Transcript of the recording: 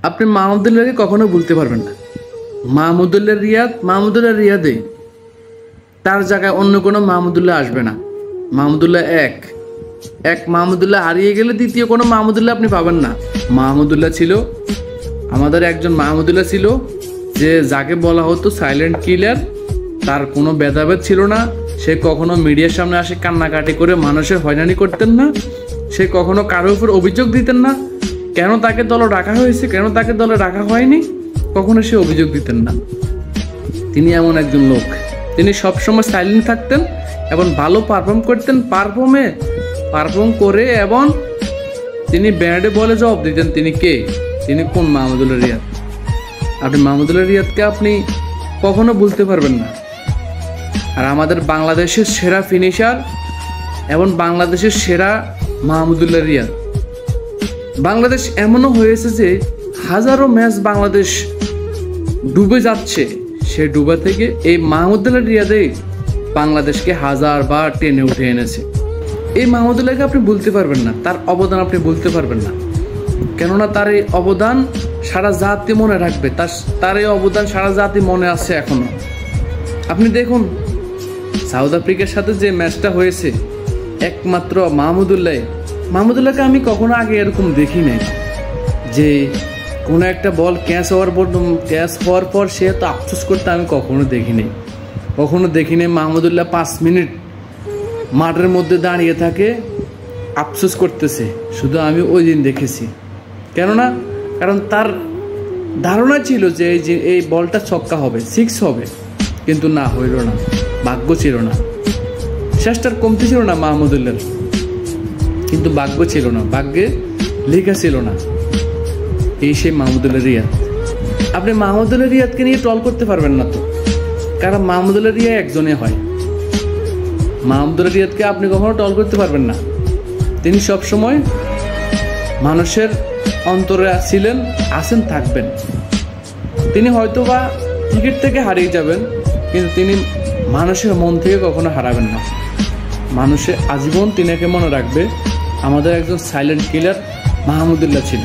আপনি মাহমুদুল্লাহকে কখনো ভুলতে পারবেন না। মাহমুদুল্লাহ রিয়াদে, তার জায়গায় অন্য কোনো মাহমুদুল্লাহ আসবে না। মাহমুদুল্লাহ এক মাহমুদুল্লাহ হারিয়ে গেলে দ্বিতীয় কোনো মাহমুদুল্লাহ আপনি পাবেন না। মাহমুদুল্লাহ ছিল, আমাদের একজন মাহমুদুল্লাহ ছিল যে যাকে বলা হতো সাইলেন্ট কিলার। তার কোনো ভেদাভেদ ছিল না। সে কখনো মিডিয়ার সামনে আসে কান্নাকাটি করে মানুষের হয়রানি করতেন না। সে কখনো কারোর উপর অভিযোগ দিতেন না, কেন তাকে দলে রাখা হয়েছে, কেন তাকে দলে রাখা হয়নি, কখনো সে অভিযোগ দিতেন না। তিনি এমন একজন লোক, তিনি সবসময় সাইলেন্ট থাকতেন এবং ভালো পারফর্ম করতেন। পারফর্ম করে এবং তিনি ব্যান্ডে বলে জবাব দিতেন তিনি কে, তিনি কোন মাহমুদুল্লাহ রিয়াদ। আপনি মাহমুদুল্লাহ রিয়াদকে আপনি কখনো ভুলতে পারবেন না। আর আমাদের বাংলাদেশের সেরা ফিনিশার এবং বাংলাদেশের সেরা মাহমুদুল্লাহ রিয়াদ। বাংলাদেশ এমনও হয়েছে যে হাজারো ম্যাচ বাংলাদেশ ডুবে যাচ্ছে, সে ডুবা থেকে এই মাহমুদুল্লাহ রিয়াদে বাংলাদেশকে হাজারবার টেনে উঠে এনেছে। এই মাহমুদুল্লাহকে আপনি ভুলতে পারবেন না, তার অবদান আপনি ভুলতে পারবেন না। কেননা তার এই অবদান সারা জাতি মনে রাখবে, তার এই অবদান সারা জাতি মনে আছে এখনো। আপনি দেখুন সাউথ আফ্রিকার সাথে যে ম্যাচটা হয়েছে, একমাত্র মাহমুদুল্লাহকে আমি কখনো আগে এরকম দেখি নাই যে কোনো একটা বল ক্যাচ হওয়ার পর সে তো আফসোস করতে আমি কখনো দেখি নাই। মাহমুদুল্লাহ 5 মিনিট মাঠের মধ্যে দাঁড়িয়ে থাকে, আফসোস করতেছে, শুধু আমি ওই দিন দেখেছি। কারণ তার ধারণা ছিল যে এই বলটা ছক্কা হবে, 6 হবে, কিন্তু না হইল না, ভাগ্য ছিল না। শেষটার কমতি ছিল না মাহমুদুল্লাহর, কিন্তু ভাগ্য ছিল না, ভাগ্যে লেখা ছিল না। এই সেই মাহমুদুল্লাহ রিয়াদ। আপনি মাহমুদুল্লাহ রিয়াদকে নিয়ে ট্রল করতে পারবেন না তো, কারণ মাহমুদুল্লাহ রিয়াদ একজনে হয়। মাহমুদুল্লাহ রিয়াদকে আপনি কখনো ট্রল করতে পারবেন না। তিনি সবসময় মানুষের অন্তরে ছিলেন, আছেন, থাকবেন। তিনি হয়তোবা ক্রিকেট থেকে হারিয়ে যাবেন, কিন্তু তিনি মানুষের মন থেকে কখনো হারাবেন না। মানুষের আজীবন তিনাকে মনে রাখবে, আমাদের একজন সাইলেন্ট কিলার মাহমুদুল্লাহ ছিল।